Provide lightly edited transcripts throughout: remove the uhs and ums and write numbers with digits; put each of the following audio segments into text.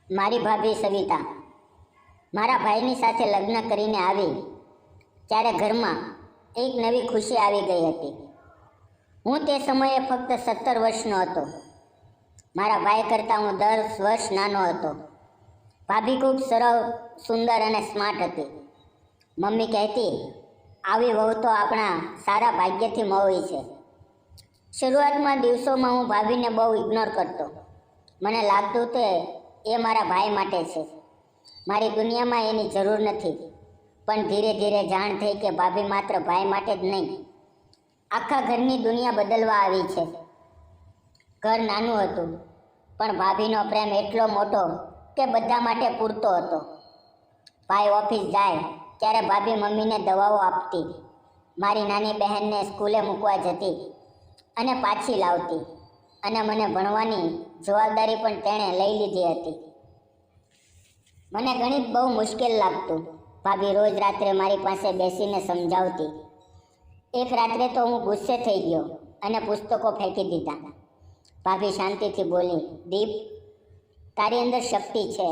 મારી ભાભી સવિતા મારા ભાઈની સાથે લગ્ન કરીને આવી ત્યારે ઘરમાં એક નવી ખુશી આવી ગઈ હતી. હું તે સમયે ફક્ત 17 વર્ષનો હતો. મારા ભાઈ કરતાં હું 10 વર્ષ નાનો હતો. ભાભી ખૂબ સરળ, સુંદર અને સ્માર્ટ હતી. મમ્મી કહેતી, આવી વહુ તો આપણા સારા ભાગ્યથી મળવી છે. શરૂઆતમાં દિવસોમાં હું ભાભીને બહુ ઇગ્નોર કરતો. મને લાગતું કે એ મારા ભાઈ માટે છે, મારી દુનિયામાં એની જરૂર નથી. પણ ધીરે ધીરે જાણ થઈ કે ભાભી માત્ર ભાઈ માટે જ નહીં, આખા ઘરની દુનિયા બદલવા આવી છે. ઘર નાનું હતું, પણ ભાભીનો પ્રેમ એટલો મોટો કે બધા માટે પૂરતો હતો. ભાઈ ઓફિસ જાય ત્યારે ભાભી મમ્મીને દવાઓ આપતી, મારી નાની બહેનને સ્કૂલે મૂકવા જતી અને પાછી લાવતી, અને મને ભણવાની જવાબદારી પણ તેણે લઈ લીધી હતી. મને ગણિત બહુ મુશ્કેલ લાગતું. ભાભી રોજ રાત્રે મારી પાસે બેસીને સમજાવતી. એક રાત્રે તો હું ગુસ્સે થઈ ગયો અને પુસ્તકો ફેંકી દીધા. ભાભી શાંતિથી બોલી, દીપ, તારી અંદર શક્તિ છે,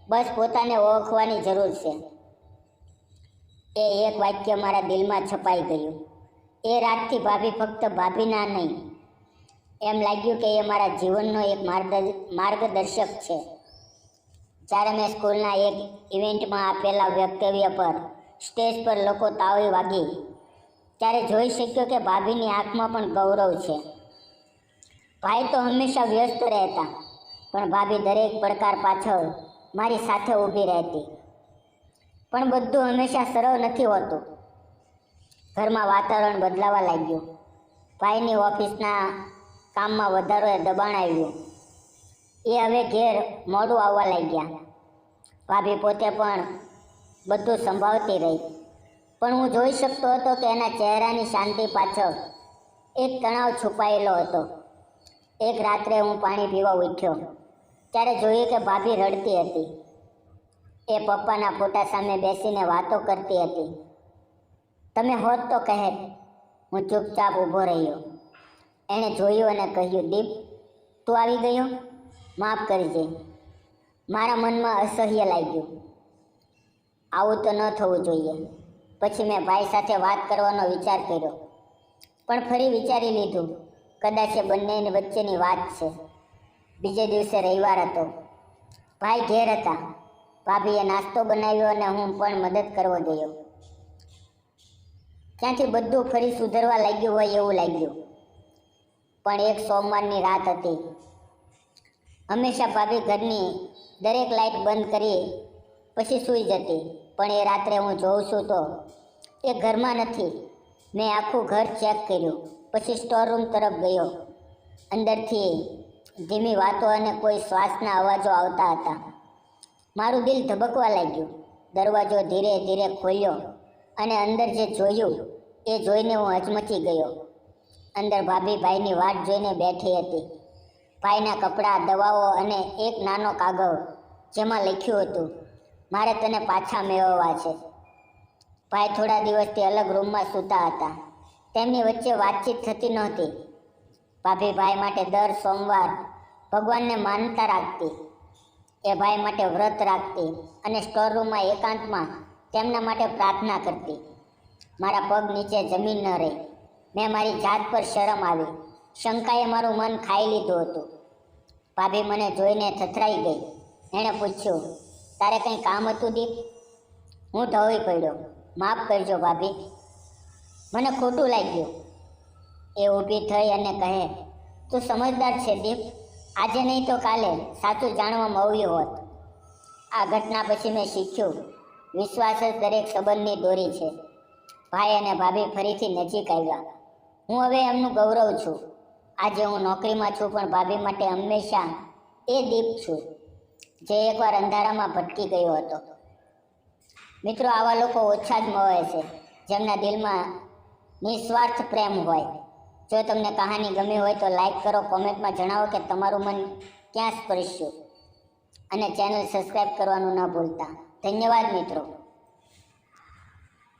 બસ પોતાને ઓળખવાની જરૂર છે. એ એક વાક્ય મારા દિલમાં છપાઈ ગયું. એ રાતથી ભાભી ફક્ત ભાભીના નહીં, એમ લાગ્યું કે એ મારા જીવનનો એક માર્ગદર્શક છે. જ્યારે મેં સ્કૂલના એક ઇવેન્ટમાં આપેલા વક્તવ્ય પર સ્ટેજ પર લોકો તાળી વાગી ત્યારે જોઈ શક્યો કે ભાભીની આંખમાં પણ ગૌરવ છે. ભાઈ તો હંમેશા વ્યસ્ત રહેતા, પણ ભાભી દરેક પડકાર પાછળ મારી સાથે ઊભી રહેતી. પણ બધું હંમેશા સરળ નથી હોતું. ઘરમાં વાતાવરણ બદલાવા લાગ્યું. ભાઈની ઓફિસના કામમાં વધારે દબાણ આવ્યું. એ હવે ઘેર મોડું આવવા લાગ્યા. ભાભી પોતે પણ બધું સંભાળતી રહી, પણ હું જોઈ શકતો હતો કે એના ચહેરાની શાંતિ પાછળ એક તણાવ છુપાયેલો હતો. એક રાત્રે હું પાણી પીવા ઉઠ્યો ત્યારે જોયું કે ભાભી રડતી હતી. એ પપ્પાના ફોટા સામે બેસીને વાતો કરતી હતી. તમે હોત તો કહે. હું ચૂપચાપ ઊભો રહ્યો. એણે જોયું અને કહ્યું, દીપ, તું આવી ગયો? માફ કરજે. મારા મનમાં અસહ્ય લાગ્યું. આવું તો ન થવું જોઈએ. પછી મેં ભાઈ સાથે વાત કરવાનો વિચાર કર્યો, પણ ફરી વિચારી લીધું, કદાચ એ બંનેની વચ્ચેની વાત છે. બીજે દિવસે રવિવાર હતો. ભાઈ ઘેર હતા. ભાભીએ નાસ્તો બનાવ્યો અને હું પણ મદદ કરવા ગયો. ત્યાંથી બધું ફરી સુધરવા લાગ્યું હોય એવું લાગ્યું. પણ એક સોમવારની રાત હતી. હંમેશા ભાભી ઘરની દરેક લાઇટ બંધ કરી પછી સૂઈ જતી, પણ એ રાત્રે હું જોઉં છું તો એ ઘરમાં નથી. મેં આખું ઘર ચેક કર્યું, પછી સ્ટોર રૂમ તરફ ગયો. અંદરથી ધીમી વાતો અને કોઈ શ્વાસના અવાજો આવતા હતા. મારું દિલ ધબકવા લાગ્યું. દરવાજો ધીરે ધીરે ખોલ્યો અને અંદર જે જોયું એ જોઈને હું હચમચી ગયો. અંદર ભાભી ભાઈની વાટ જોઈને બેઠી હતી. ભાઈના કપડાં, દવાઓ અને એક નાનો કાગળ જેમાં લખ્યું હતું, મારે તને પાછા મેળવવા છે. ભાઈ થોડા દિવસથી અલગ રૂમમાં સૂતા હતા. તેમની વચ્ચે વાતચીત થતી નહોતી. ભાભી ભાઈ માટે દર સોમવાર ભગવાનને માનતા રાખતી. એ ભાઈ માટે વ્રત રાખતી અને સ્ટોર રૂમમાં એકાંતમાં તેમના માટે પ્રાર્થના કરતી. મારા પગ નીચે જમીન ન રહી. મેં મારી જાત પર શરમ આવી. શંકાએ મારું મન ખાઈ લીધું હતું. ભાભી મને જોઈને થથરાઈ ગઈ. એણે પૂછ્યું, તારે કંઈ કામ હતું દીપ? હું ઢળી પડ્યો. માફ કરજો ભાભી, મને ખોટું લાગ્યું. એ ઊભી થઈ અને કહે, તું સમજદાર છે દીપ. આજે નહીં તો કાલે સાચું જાણવા મળ્યું હોત. આ ઘટના પછી મેં શીખ્યું, વિશ્વાસ જ દરેક સંબંધની દોરી છે. ભાઈ અને ભાભી ફરીથી નજીક આવ્યા. હું હવે એમનું ગૌરવ છું. આજે હું નોકરીમાં છું, પણ ભાભી માટે હંમેશા એ દીપ છું જે એકવાર અંધારામાં ભટકી ગયો હતો. મિત્રો, આવા લોકો ઓછા જ મળે છે જેમના દિલમાં નિસ્વાર્થ પ્રેમ હોય. જો તમને કહાની ગમી હોય તો લાઈક કરો, કોમેન્ટમાં જણાવો કે તમારું મન ક્યાં સ્પર્શ્યું, અને ચેનલ સબસ્ક્રાઈબ કરવાનું ન ભૂલતા. ધન્યવાદ મિત્રો.